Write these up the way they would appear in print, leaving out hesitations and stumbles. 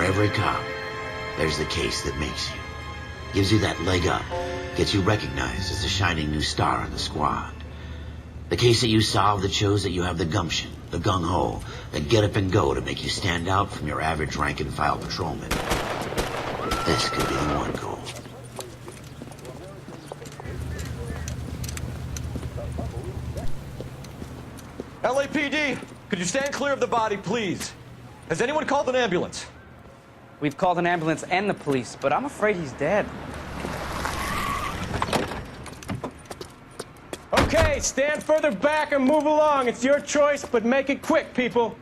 For every cop, there's the case that makes you. Gives you that leg up, gets you recognized as a shining new star in the squad. The case that you solve that shows that you have the gumption, the gung-ho, the get up and go to make you stand out from your average rank-and-file patrolman. This could be the one, Cole. LAPD, could you stand clear of the body, please? Has anyone called an ambulance? We've called an ambulance and the police, but I'm afraid he's dead. Okay, stand further back and move along. It's your choice, but make it quick, people.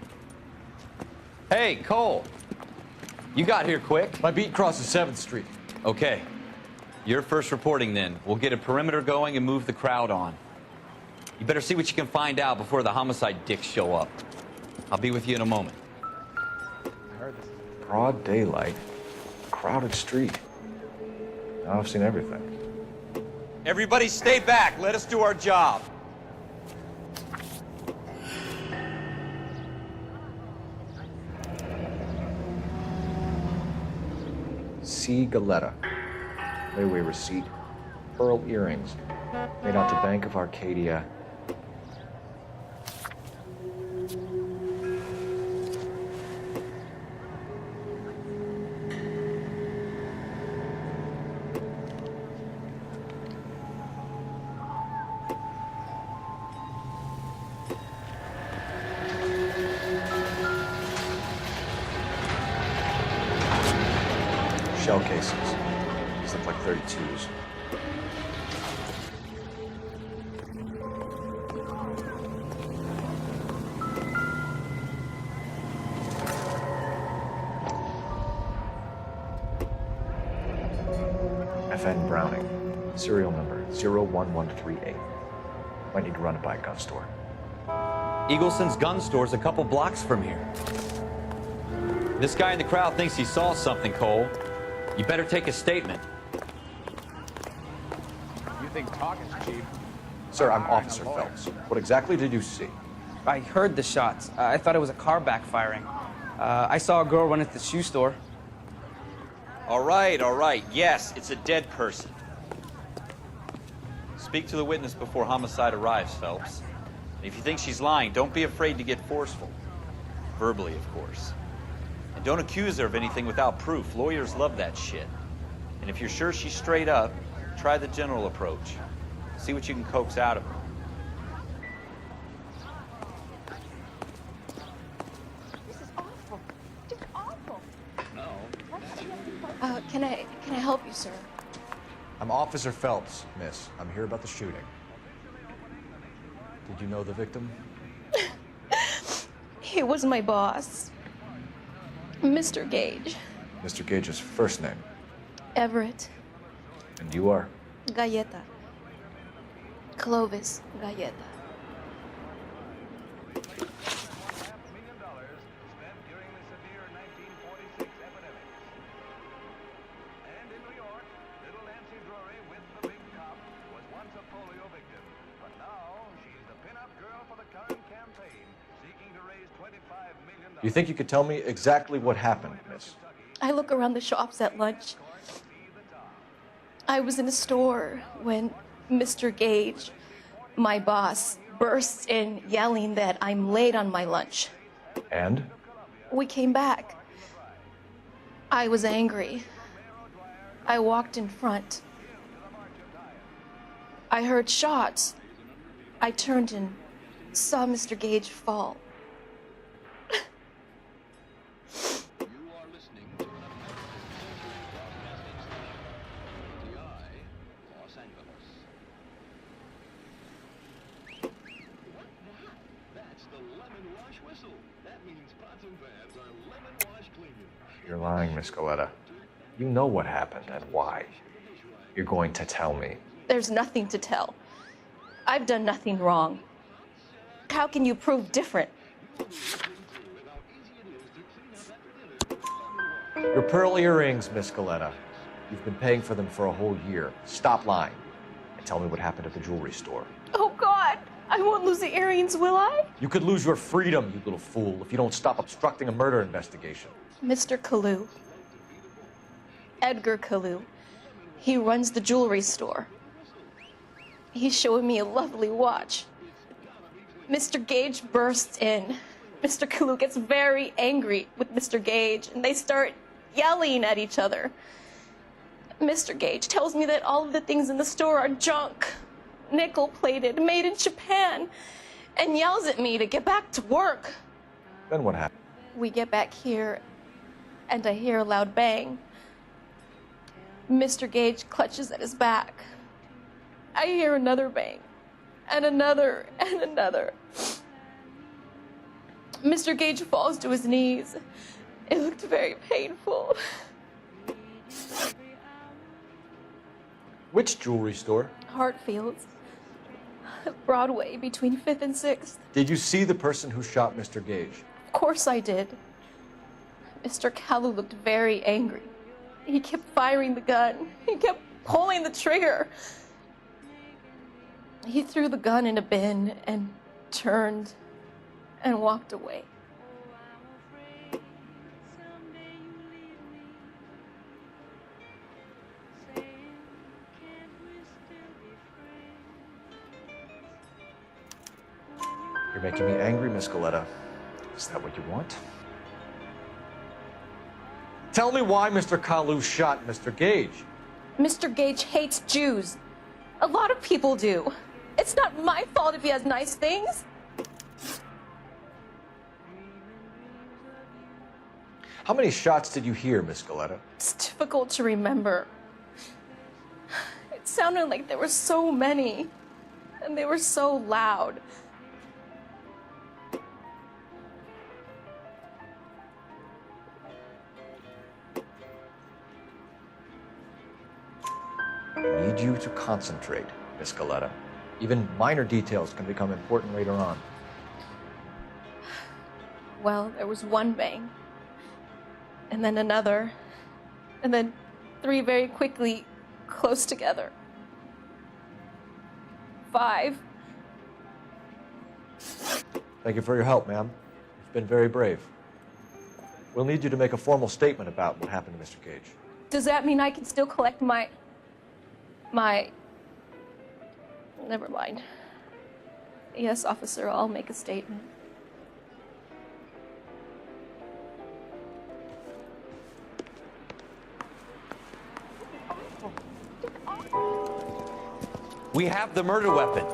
Hey, Cole. You got here quick. My beat crosses 7th Street. Okay. You're first reporting then. We'll get a perimeter going and move the crowd on. You better see what you can find out before the homicide dicks show up. I'll be with you in a moment. Broad daylight, crowded street. Now I've seen everything. Everybody stay back. Let us do our job. C. Galetta. Layaway receipt. Pearl earrings. Made out to Bank of Arcadia. Shell cases. These look like 32s. FN Browning. Serial number 01138. Might need to run it by a gun store. Eagleson's gun store's a couple blocks from here. This guy in the crowd thinks he saw something, Cole. You better take a statement. You think talking's cheap? Sir, I'm Officer Phelps. What exactly did you see? I heard the shots. I thought it was a car backfiring. I saw a girl run into the shoe store. All right. Yes, it's a dead person. Speak to the witness before homicide arrives, Phelps. And if you think she's lying, don't be afraid to get forceful. Verbally, of course. And don't accuse her of anything without proof. Lawyers love that shit. And if you're sure she's straight up, try the general approach. See what you can coax out of her. This is awful. Just awful. No. Can I help you, sir? I'm Officer Phelps, miss. I'm here about the shooting. Did you know the victim? He was my boss, Mr. Gage. Mr. Gage's first name. Everett. And you are? Galleta. Clovis Galleta. You think you could tell me exactly what happened, miss? I look around the shops at lunch. I was in a store when Mr. Gage, my boss, bursts in yelling that I'm late on my lunch. And? We came back. I was angry. I walked in front. I heard shots. I turned and saw Mr. Gage fall. You're lying, Miss Galetta. You know what happened and why. You're going to tell me. There's nothing to tell. I've done nothing wrong. How can you prove different? Your pearl earrings, Miss Galetta. You've been paying for them for a whole year. Stop lying and tell me what happened at the jewelry store. Oh, God! I won't lose the earrings, will I? You could lose your freedom, you little fool, if you don't stop obstructing a murder investigation. Mr. Kalu. Edgar Kalu. He runs the jewelry store. He's showing me a lovely watch. Mr. Gage bursts in. Mr. Kalu gets very angry with Mr. Gage, and they start yelling at each other. Mr. Gage tells me that all of the things in the store are junk, nickel-plated, made in Japan, and yells at me to get back to work. Then what happened? We get back here, and I hear a loud bang. Mr. Gage clutches at his back. I hear another bang, and another, and another. Mr. Gage falls to his knees. It looked very painful. Which jewelry store? Hartfield's. Broadway, between 5th and 6th. Did you see the person who shot Mr. Gage? Of course I did. Mr. Kalu looked very angry. He kept firing the gun. He kept pulling the trigger. He threw the gun in a bin and turned and walked away. You're making me angry, Miss Galetta. Is that what you want? Tell me why Mr. Kalu shot Mr. Gage. Mr. Gage hates Jews. A lot of people do. It's not my fault if he has nice things. How many shots did you hear, Miss Galetta? It's difficult to remember. It sounded like there were so many, and they were so loud. I need you to concentrate, Miss Galetta. Even minor details can become important later on. Well, there was one bang, and then another, and then 3 very quickly, close together. 5. Thank you for your help, ma'am. You've been very brave. We'll need you to make a formal statement about what happened to Mr. Gage. Does that mean I can still collect my... Never mind. Yes, officer, I'll make a statement. We have the murder weapon.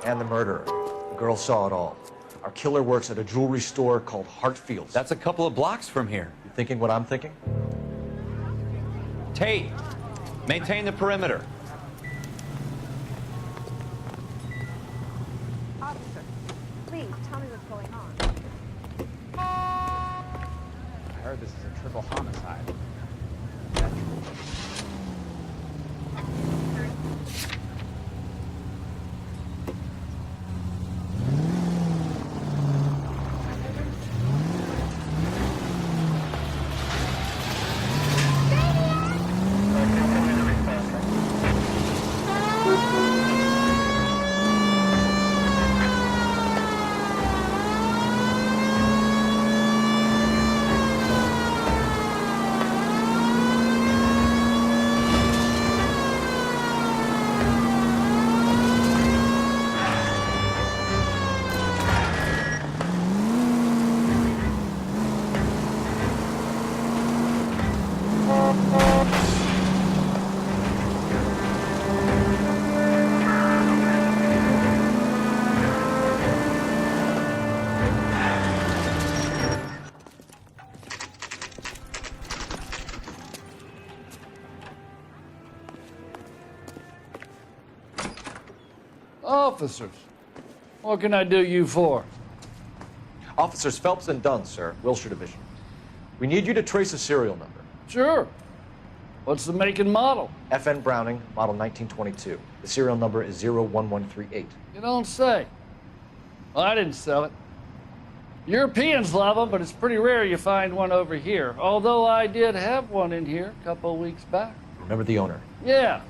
And the murderer. The girl saw it all. Our killer works at a jewelry store called Hartfield's. That's a couple of blocks from here. You thinking what I'm thinking? Tate, maintain the perimeter. Officer, please tell me what's going on. I heard this is a triple homicide. Officers, what can I do you for? Officers Phelps and Dunn, sir, Wilshire Division. We need you to trace a serial number. Sure. What's the make and model? FN Browning, model 1922. The serial number is 01138. You don't say. Well, I didn't sell it. Europeans love them, but it's pretty rare you find one over here. Although I did have one in here a couple of weeks back. Remember the owner? Yeah.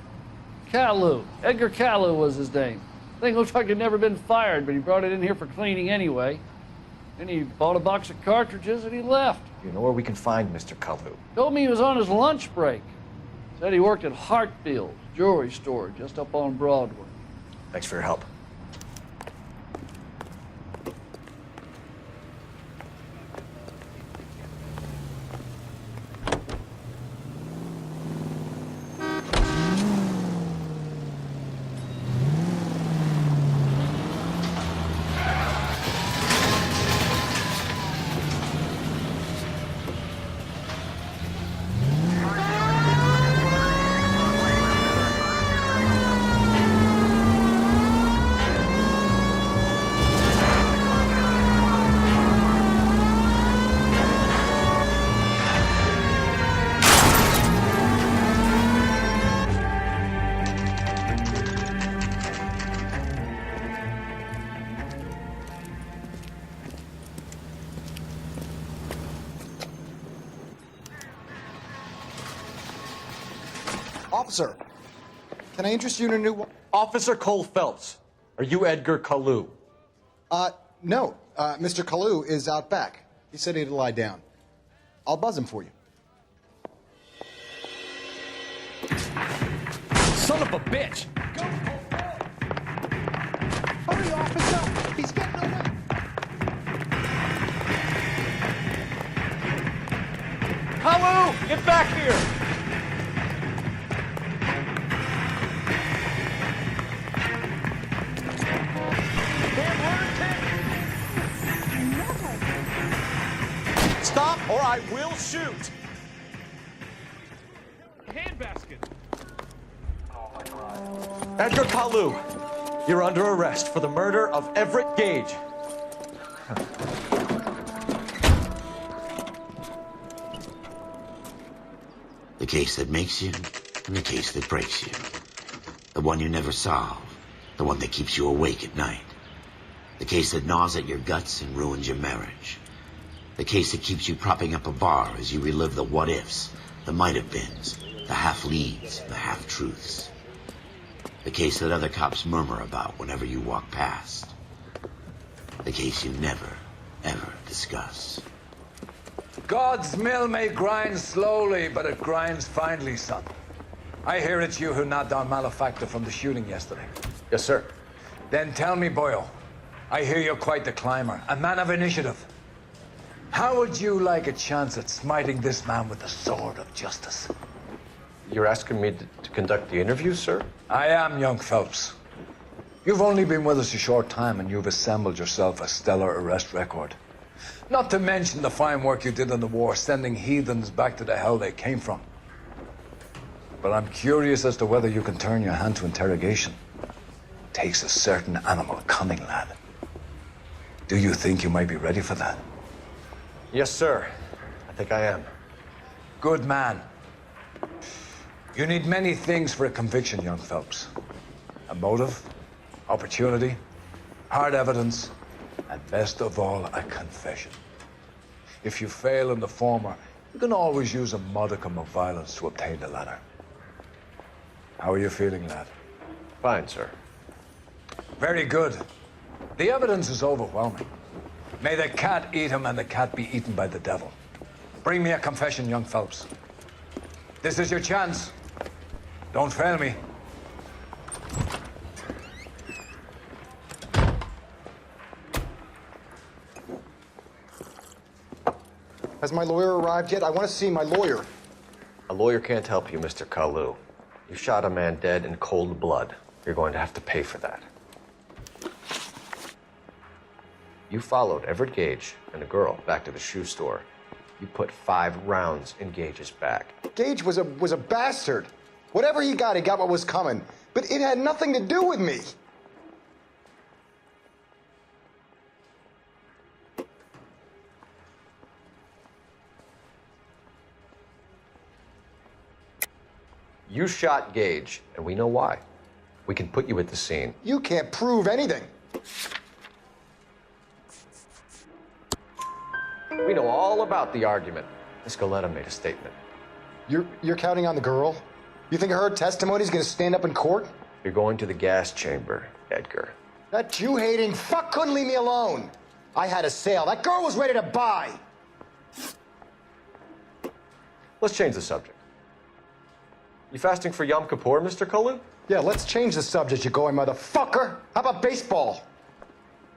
Kalu. Edgar Kalu was his name. Thing looks like it'd never been fired, but he brought it in here for cleaning anyway. Then he bought a box of cartridges and he left. You know where we can find Mr. Kalu? Told me he was on his lunch break. Said he worked at Hartfield's jewelry store just up on Broadway. Thanks for your help. Officer, can I interest you in a new... Officer Cole Phelps, are you Edgar Kalu? No. Mr. Kalu is out back. He said he'd lie down. I'll buzz him for you. Son of a bitch! Hurry, officer! He's getting away! Kalu, get back here! Stop, or I will shoot! Handbasket. Edgar Kalu, you're under arrest for the murder of Everett Gage. The case that makes you, and the case that breaks you. The one you never solve, the one that keeps you awake at night. The case that gnaws at your guts and ruins your marriage. The case that keeps you propping up a bar as you relive the what-ifs, the might-have-beens, the half-leads, the half-truths. The case that other cops murmur about whenever you walk past. The case you never, ever discuss. God's mill may grind slowly, but it grinds finely, son. I hear it's you who knocked down Malefactor from the shooting yesterday. Yes, sir. Then tell me, Boyle, I hear you're quite the climber, a man of initiative. How would you like a chance at smiting this man with the sword of justice? You're asking me to conduct the interview, sir? I am, young Phelps. You've only been with us a short time, and you've assembled yourself a stellar arrest record. Not to mention the fine work you did in the war, sending heathens back to the hell they came from. But I'm curious as to whether you can turn your hand to interrogation. Takes a certain animal cunning, lad. Do you think you might be ready for that? Yes, sir. I think I am. Good man. You need many things for a conviction, young Phelps. A motive, opportunity, hard evidence, and best of all, a confession. If you fail in the former, you can always use a modicum of violence to obtain the latter. How are you feeling, lad? Fine, sir. Very good. The evidence is overwhelming. May the cat eat him and the cat be eaten by the devil. Bring me a confession, young Phelps. This is your chance. Don't fail me. Has my lawyer arrived yet? I want to see my lawyer. A lawyer can't help you, Mr. Kalu. You shot a man dead in cold blood. You're going to have to pay for that. You followed Everett Gage and a girl back to the shoe store. You put 5 rounds in Gage's back. Gage was a bastard. Whatever he got what was coming. But it had nothing to do with me. You shot Gage, and we know why. We can put you at the scene. You can't prove anything. We know all about the argument. Miss Galetta made a statement. You're counting on the girl? You think her testimony's gonna stand up in court? You're going to the gas chamber. Edgar. That Jew-hating fuck couldn't leave me alone. I had a sale. That girl was ready to buy. Let's change the subject. You fasting for Yom Kippur, Mr. Kalu? Yeah, let's change the subject, you going motherfucker. How about baseball?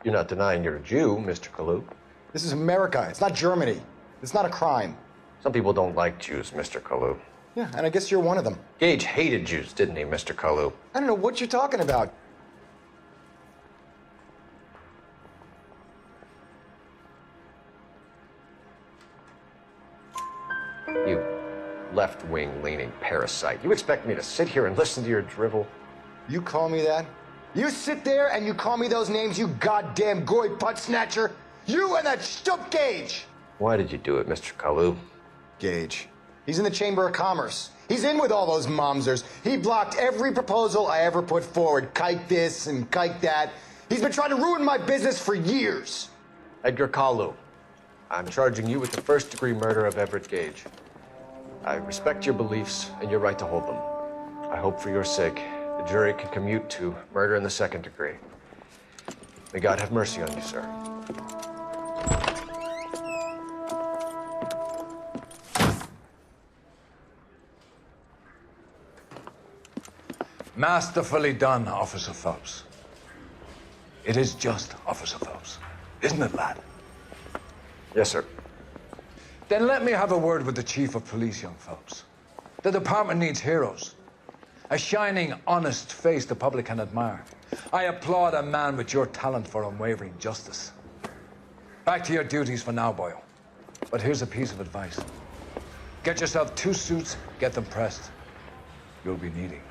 You're not denying you're a Jew, Mr. Kalu. This is America. It's not Germany. It's not a crime. Some people don't like Jews, Mr. Kalu. Yeah, and I guess you're one of them. Gage hated Jews, didn't he, Mr. Kalu? I don't know what you're talking about. You left-wing leaning parasite. You expect me to sit here and listen to your drivel? You call me that? You sit there and you call me those names, you goddamn goy butt snatcher? You and that stup Gage! Why did you do it, Mr. Kalu? Gage. He's in the Chamber of Commerce. He's in with all those momsers. He blocked every proposal I ever put forward. Kike this and kike that. He's been trying to ruin my business for years. Edgar Kalu, I'm charging you with the first-degree murder of Everett Gage. I respect your beliefs and your right to hold them. I hope for your sake the jury can commute to murder in the second degree. May God have mercy on you, sir. Masterfully done, Officer Phelps. It is just, Officer Phelps. Isn't it, lad? Yes, sir. Then let me have a word with the Chief of Police, young Phelps. The department needs heroes. A shining, honest face the public can admire. I applaud a man with your talent for unwavering justice. Back to your duties for now, Boyle. But here's a piece of advice. Get yourself 2 suits, get them pressed. You'll be needing.